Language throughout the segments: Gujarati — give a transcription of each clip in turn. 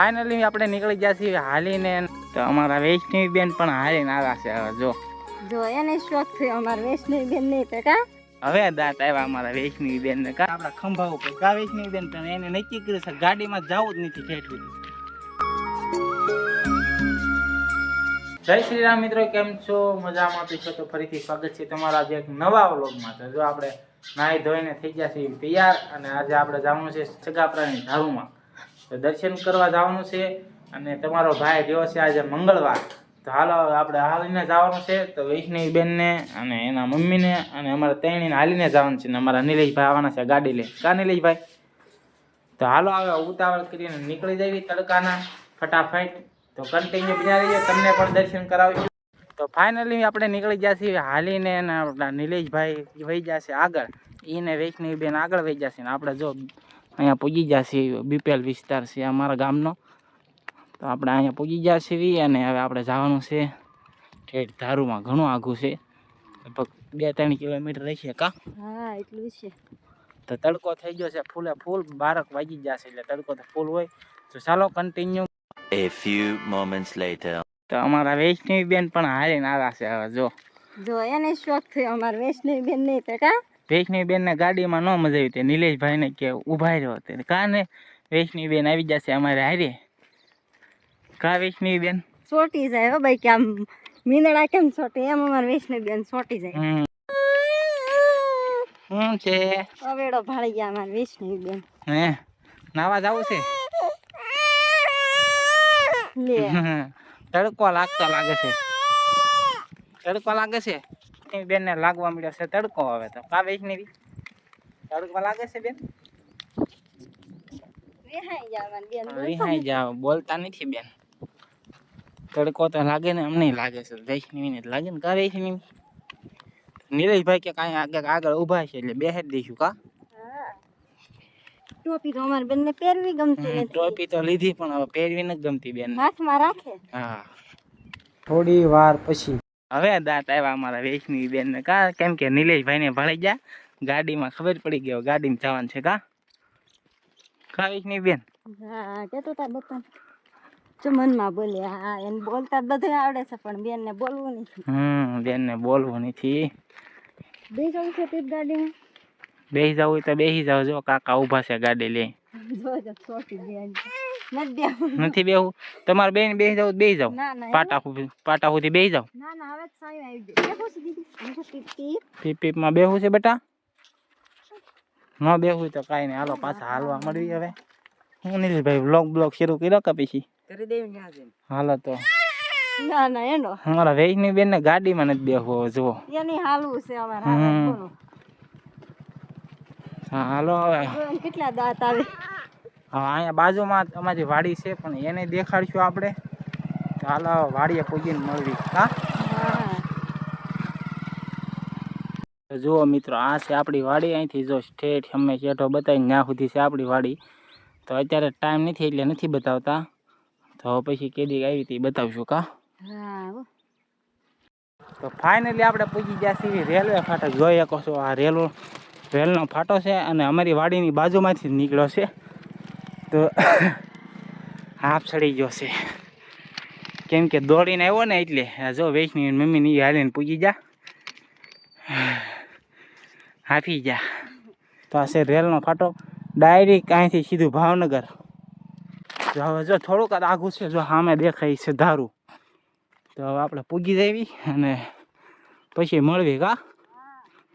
ફાઇનલી આપણે નીકળી ગયા છીએ હાલીને. તો અમારા વૈષ્ણવી બેન પણ હાલીને આવ્યા છે. હવે જો એને શોખ થયો અમારા વૈષ્ણવી બેન નહીં તો કા હવે દાંત આવ્યા અમારા વૈષ્ણવી બેન ને. કા આપણા ખંભા ઉપર કા વૈષ્ણવી બેન પણ એને નક્કી કર્યું છે ગાડીમાં જવું જ નથી ઠેઠ. જય શ્રી રામ મિત્રો, કેમ છો? મજામાં છો તો ફરીથી સ્વાગત છે તમારા જે એક નવા વ્લોગમાં. તો જો આપણે નાહી ધોઈને થઈ ગયા છીએ તૈયાર અને આજે આપણે જવાનું છે સગાપરાની ધારુમાં. તો દર્શન કરવા જવાનું છે અને તમારો ભાઈ ગયો છે આજે મંગળવાર. તો હાલો આપણે હાલીને જવાનું છે. તો વૈષ્ણવી બેનને અને એના મમ્મીને અને અમારા ત્રણેયને હાલીને જવાનું છે. ને અમારા નિલેશભાઈ આવવાના છે ગાડી લઈ. કા નિલેશભાઈ? તો હાલો હવે ઉતાવળ કરીને નીકળી જઈએ તડકાના ફટાફટ. તો કન્ટિન્યુ બન્યા રહીએ, તમને પણ દર્શન કરાવીશું. તો ફાઇનલી આપણે નીકળી ગયા છીએ હાલીને અને આપણા નિલેશભાઈ વહી ગયા છે આગળ. એને વૈષ્ણવી બેન આગળ વહી ગયા છે ને આપણે જો અહીંયા પૂજી ગયા છીએ. બીપીએલ વિસ્તાર છે અમારા ગામનો. તો આપણે અહીંયા પૂજી ગયા છીએ અને હવે આપણે જવાનું છે ઠેઠ ધારુમાં. ઘણું આઘું છે, લગભગ 2-3 કિલોમીટર રહેશે. કા હા એટલું છે. તો તડકો થઈ ગયો છે ફૂલે ફૂલ. 12 વાગી ગયા છે એટલે તડકો તો ફૂલ હોય. તો ચાલો continue. A few moments later. તો અમારા વૈષ્ણવી બેન પણ હાલીને આવ્યા છે. હવે જો એને શોખ થયો અમારા વૈષ્ણવી બેન નહીં તો કા વૈષ્ણવી બેન ને ગાડીમાં ન મજા આવી. તે નિલેશભાઈ ને કે ઉભા રહ્યો. તે કા ને વૈષ્ણવી બેન આવી જશે અમારે હારે. કા વૈષ્ણવી બેન ચોટી જાય હો ભાઈ, કે આમ મીંદડા કેમ ચોટે એમ અમારા વૈષ્ણવી બેન ચોટી જાય. શું છે? અવેડો ભાળી ગયા અમારા વૈષ્ણવી બેન. હે નાવા જવું છે? તડકો લાગતો લાગે છે. તડકો લાગે છે બેન ને લાગવા મળ્યો છે તડકો. હવે તો કા વૈષ્ણવી તડકો લાગે છે બેન? રિહાઈ જાવ, બોલતા નથી બેન. તડકો તો લાગે ને અમને લાગે છે, વૈષ્ણવી ને લાગે ને. કા વૈષ્ણવી? નિલેશભાઈ કે કાંઈ આગળ ઉભા છે એટલે બેસી દઈશું. કા ટોપી તો અમારી બેન ને પહેરવી ગમતી નથી. ટોપી તો લીધી પણ હવે પહેરવી નથી ગમતી બેન. હાથમાં રાખે. હા થોડી વાર પછી હવે દાંત આવ્યા અમારા વૈષ્ણવી બેન ને. કા કેમ કે નિલેશભાઈ ને ભળી ગયા ગાડીમાં. ખબર પડી ગયો ગાડીમાં જવાનું છે. કા કા વૈષ્ણવી બેન? હા કેતો તા બતા જો મનમાં બોલે. હા એને બોલતા બધું આવડે છે પણ બેન ને બોલવું નથી. બેન ને બોલવું નથી. બે જવું છે તે ગાડીમાં બેસી જવું હોય તો બેસી જાવ. જો કાકા ઉભા છે ગાડી લઈ. જોજો છોટી બેન નથી બેહવું? તમારે બેન બેસી જાવ બેસી જાવ. પાટા સુધી બેસી જાવ. ના ના હવે સાયું આવી જાય. બેહું છે દીદી? પીપ માં બેહવું છે બેટા? ન બેહવું તો કાંઈ નહીં. હાલો પાછા હાલવા મળવી. હવે હું નિલેશભાઈ બ્લોગ શરૂ કર્યો કે પછી કરી દેવી? હાલો તો ના ના એનો અમારા વૈષ્ણવી બેન ને ગાડીમાં નથી બેહવું. હવે જુઓ એની હાલવું છે અમારા. હા હાલો હવે. કેટલા દાંત આવે. હા અહીંયા બાજુમાં અમારી વાડી છે પણ એને દેખાડશું આપણે. તો હાલો વાડીએ પૂજીને મળવી. હા તો જુઓ મિત્રો, આ છે આપણી વાડી. અહીંથી જો ઠેઠ અમે શેઠો બતાવીને ત્યાં સુધી છે આપણી વાડી. તો અત્યારે ટાઈમ નથી એટલે નથી બતાવતા. તો પછી કેદી આવી હતી બતાવશું. કા તો ફાઇનલી આપણે પૂજી ગયા છીએ રેલવે ફાટક. જોઈ શકો છો આ રેલનો ફાટો છે અને અમારી વાડીની બાજુમાંથી નીકળ્યો છે. તો હાફ ચડી ગયો છે કેમ કે દોડીને આવ્યો ને એટલે. જો વૈષ્ણવી મમ્મીની હાલીને પૂજી જા, હાફી જા. તો આ છે રેલનો ફાટો. ડાયરેક્ટ અહીંથી સીધું ભાવનગર. હવે જો થોડુંક આઘું છે, જો સામે દેખાય છે ધારું. તો હવે આપણે પૂગી જઈએ અને પછી મળવી. કા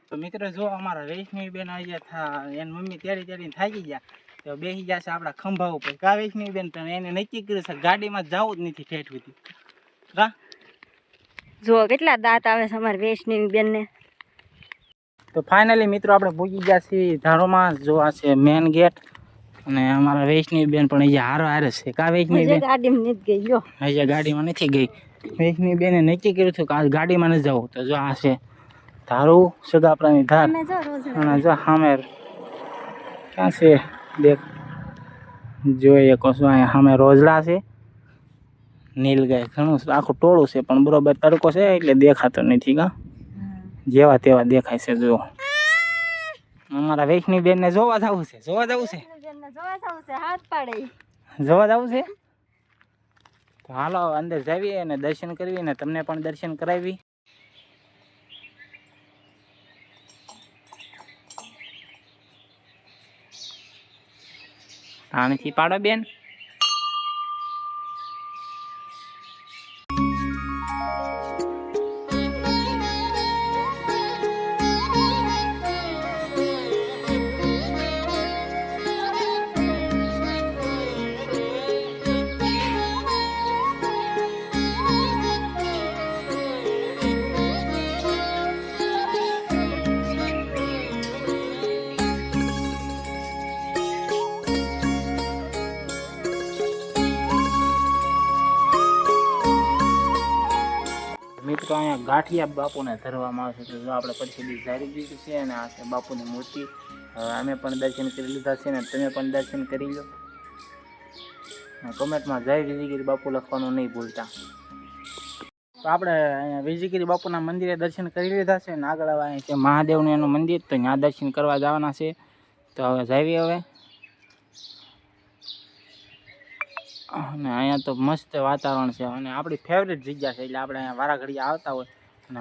તો મિત્રો જો અમારા વૈષ્ણવી બેન આવી ગયા. એની મમ્મી તેડીને થાકી ગયા. તો બેસી જશે આપણા ખંભા ઉપર. કા વૈષ્ણવી બેન પણ એને નક્કી કર્યું છે ગાડીમાં જવું જ નથી ઠેઠ સુધી. કા જો કેટલા દાંત આવે છે અમારા વૈષ્ણવી બેન ને. તો ફાઇનલી મિત્રો આપણે પૂગી ગયા છીએ ધારોમાં. જો આ છે મેન ગેટ અને અમારા વૈષ્ણવી બેન પણ અહીંયા હારો હારે છે. કા વૈષ્ણવી બેન? ગાડીમાં નથી ગઈ. જો અહીંયા ગાડીમાં નથી ગઈ. વૈષ્ણવી બેને નક્કી કર્યું હતું કે આ ગાડીમાં નથી જવું. તો જો આ છે ધારું સગાપરાની ધાર. અને જો સામે ક્યાં છે દેખ જોઈએ કશું. અહીંયા સામે રોજડા છે, નીલગાય ઘણું આખું ટોળું છે પણ બરોબર તડકો છે એટલે દેખાતો નથી. કા જેવા તેવા દેખાય છે. જો અમારા વૈષ્ણવી બેન ને જોવા જવું છે. જોવા જવું છે. હાથ પાડે. જોવા જવું છે. તો હાલો અંદર જાવીએ અને દર્શન કરવી ને તમને પણ દર્શન કરાવી. આણીથી પાડો બેન. મિત્રો અહીંયા ગાંઠિયા બાપુને ધરવામાં આવે છે. તો જો આપણે પરસેદી ઝારી દીધી છે અને આ છે બાપુની મૂર્તિ. હવે અમે પણ દર્શન કરી લીધા છે ને તમે પણ દર્શન કરી લો. કમેન્ટમાં જય વિજયગીરી બાપુ લખવાનું નહીં ભૂલતા. તો આપણે અહીંયા વિજયગીરી બાપુના મંદિરે દર્શન કરી લીધા છે ને આગળ હવે અહીંયા છે મહાદેવનું એનું મંદિર, તો ત્યાં દર્શન કરવા જવાના છે. તો હવે જાવી હવે. અને અહીંયા તો મસ્ત વાતાવરણ છે અને આપણી ફેવરેટ જગ્યા છે એટલે આપણે અહીંયા વારા ઘડી આવતા હોય. અને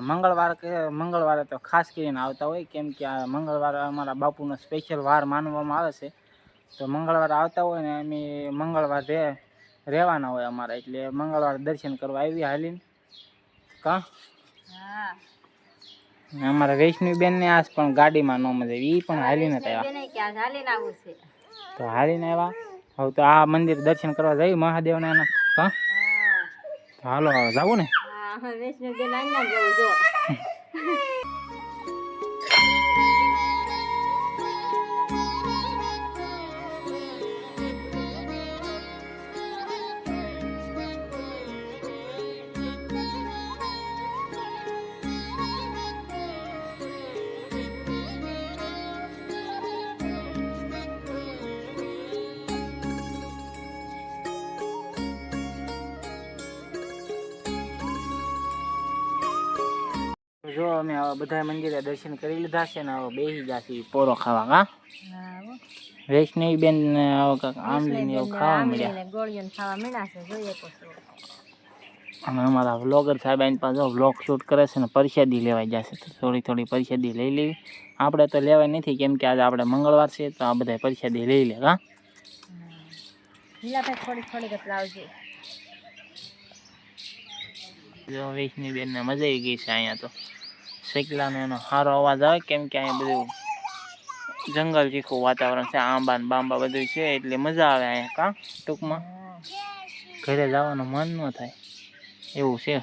મંગળવારે તો ખાસ કરીને આવતા હોય, કેમ કે આ મંગળવારે અમારા બાપુનો સ્પેશિયલ વાર માનવામાં આવે છે. તો મંગળવારે આવતા હોય ને અમે મંગળવાર રહેવાના હોય અમારા, એટલે મંગળવારે દર્શન કરવા આવી હાલીને કા. અમારા વૈષ્ણવીબેન ને આજ પણ ગાડીમાં ન મજા આવી, એ પણ હાલીને આવ્યા. તો હાલીને આવ્યા. હવે તો આ મંદિર દર્શન કરવા જઈએ મહાદેવને એના. હા હાલો હવે જાવું ને. જો અમે હવે બધા મંદિરે દર્શન કરી લીધા છે ને હવે બેસી જશે પોરો ખાવા. કા વૈષ્ણવી બેન ને આમલી ને એવું ખાવા મળ્યા. અને અમારા વ્લોગર સાહેબ એની પાસે વ્લોગ શૂટ કરે છે ને પરસાદી લેવાઈ જશે, તો થોડી પરસાદી લઈ લેવી. આપણે તો લેવાય નથી કેમ કે આજે આપણે મંગળવાર છે, તો આ બધા પરસાદી લઈ લે. કા જો વૈષ્ણવી બેન ને મજા આવી ગઈ છે. અહીંયા તો શેકલાનો એનો સારો અવાજ આવે કેમ કે અહીંયા બધું જંગલ ચીખું વાતાવરણ છે, આંબા ને બાંબા બધું છે એટલે મજા આવે અહીંયા. કા ટૂંકમાં ઘરે જવાનું મન ન થાય એવું છે,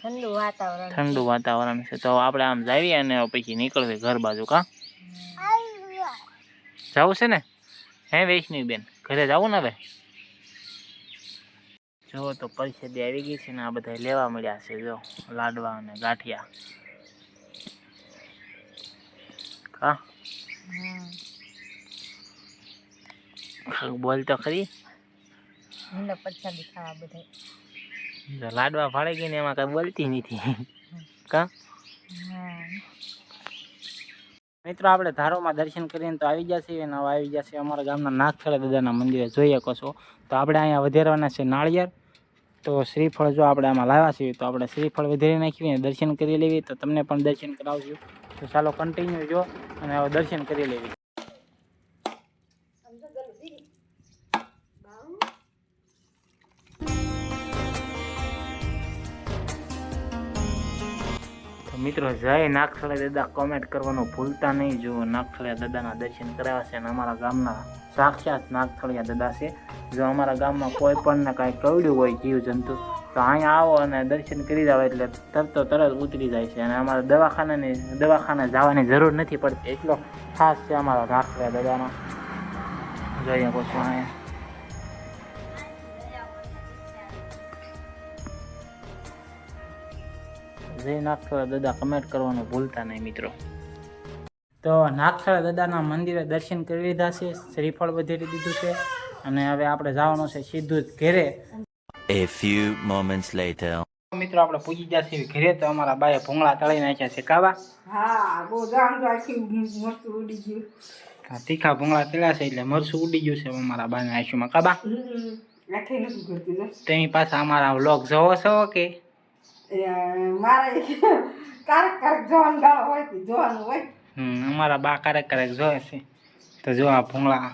ઠંડુ વાતાવરણ છે. તો આપણે આમ જાવીએ અને પછી નીકળવી ઘર બાજુ. કા જવું છે ને હે વૈષ્ણવી બેન, ઘરે જવું ને હવે. જો તો પરસેદી આવી ગઈ છે ને આ બધા લેવા મળ્યા છે. જો લાડવા અને ગાંઠિયા. કા બોલ તો ખરી. જો લાડવા ફાળી ગઈ ને એમાં કઈ બોલતી નથી. કા મિત્રો આપણે ધારોમાં દર્શન કરીને તો આવી જશે અને હવે આવી જશે અમારા ગામના નાગખેડા દાદાના મંદિરે. જોઈ શકો છો. તો આપણે અહીંયા વધારવાના છે નાળિયેર. તો શ્રીફળ જો આપણે આમાં લાવ્યા છીએ તો આપણે શ્રીફળ વધારી નાખીએ દર્શન કરી લેવી. તો તમને પણ દર્શન કરાવશું. તો ચાલો કન્ટિન્યુ જો અને હવે દર્શન કરી લેવી. તો મિત્રો જય નાગખેડા દાદા કોમેન્ટ કરવાનું ભૂલતા નહીં. જો નાગખેડા દાદાના દર્શન કરાવ્યા છે અને અમારા ગામના સાક્ષાત નાગખેડા દાદા છે. જો અમારા ગામમાં કોઈ પણ કાંઈ કવડ્યું હોય જીવજંતુ તો અહીંયા આવો અને દર્શન કરી જાવ એટલે તરત ઉતરી જાય છે. અને અમારા દવાખાને જવાની જરૂર નથી પડતી, એટલો ખાસ છે અમારા નાગખેડા દાદાનો. જોઈએ પછી અહીંયા જય નાગખેડા દાદા કમેન્ટ કરવાનું ભૂલતા નહીં મિત્રો. તો નાગખેડા દાદાના મંદિરે દર્શન કરી લીધા છે, શ્રીફળ વધારી દીધું છે અને હવે આપણે જવાનું છે સીધું જ ઘરે. A few moments later. મિત્રો આપણે પૂજી ગયા છીએ ઘરે. તો અમારા બાએ ભૂંગળા તળી નાખ્યા છે. કાવા તીખા ભૂંગળા તળ્યા છે એટલે મરચું ઉડી ગયું છે અમારા બાને આંખમાં. કાબા આખી નથી કરતી જો તમે પાછા અમારા વ્લોગ જોવો છો કે મારે કારક જોવાનું ગાળો હોય તે જોવાનું હોય અમારા બા ક્યારેક જોવે છે તો જો આ ભૂંગળા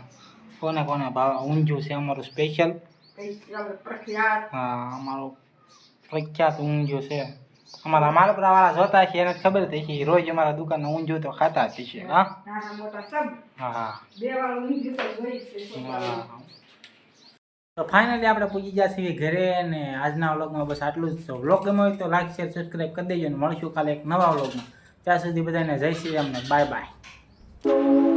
કોને કોને ભાવ ઊંધિયું છે અમારું સ્પેશિયલ પ્રખ્યાત હા અમારું પ્રખ્યાત ઊંધિયું છે અમારા માલપુરા વાળા જોતા છે એને ખબર થઈ છે રોજ અમારા દુકાનનું ઊંધિયું તો ખાતા જ છે હા નાના મોટા સબ હા બે વાળું ઊંધિયું તો જોઈ છે તો ફાઇનલી આપણે પૂછી ગયા છીએ ઘરે ને આજના વ્લોગમાં બસ આટલું જ છે વ્લોગ ગમ્યો હોય તો લાઈક શેર સબસ્ક્રાઈબ કરી દેજો અને મળશું કાલે એક નવા વ્લોગમાં ત્યાં સુધી બધાને જય શ્રી રામ ને બાય બાય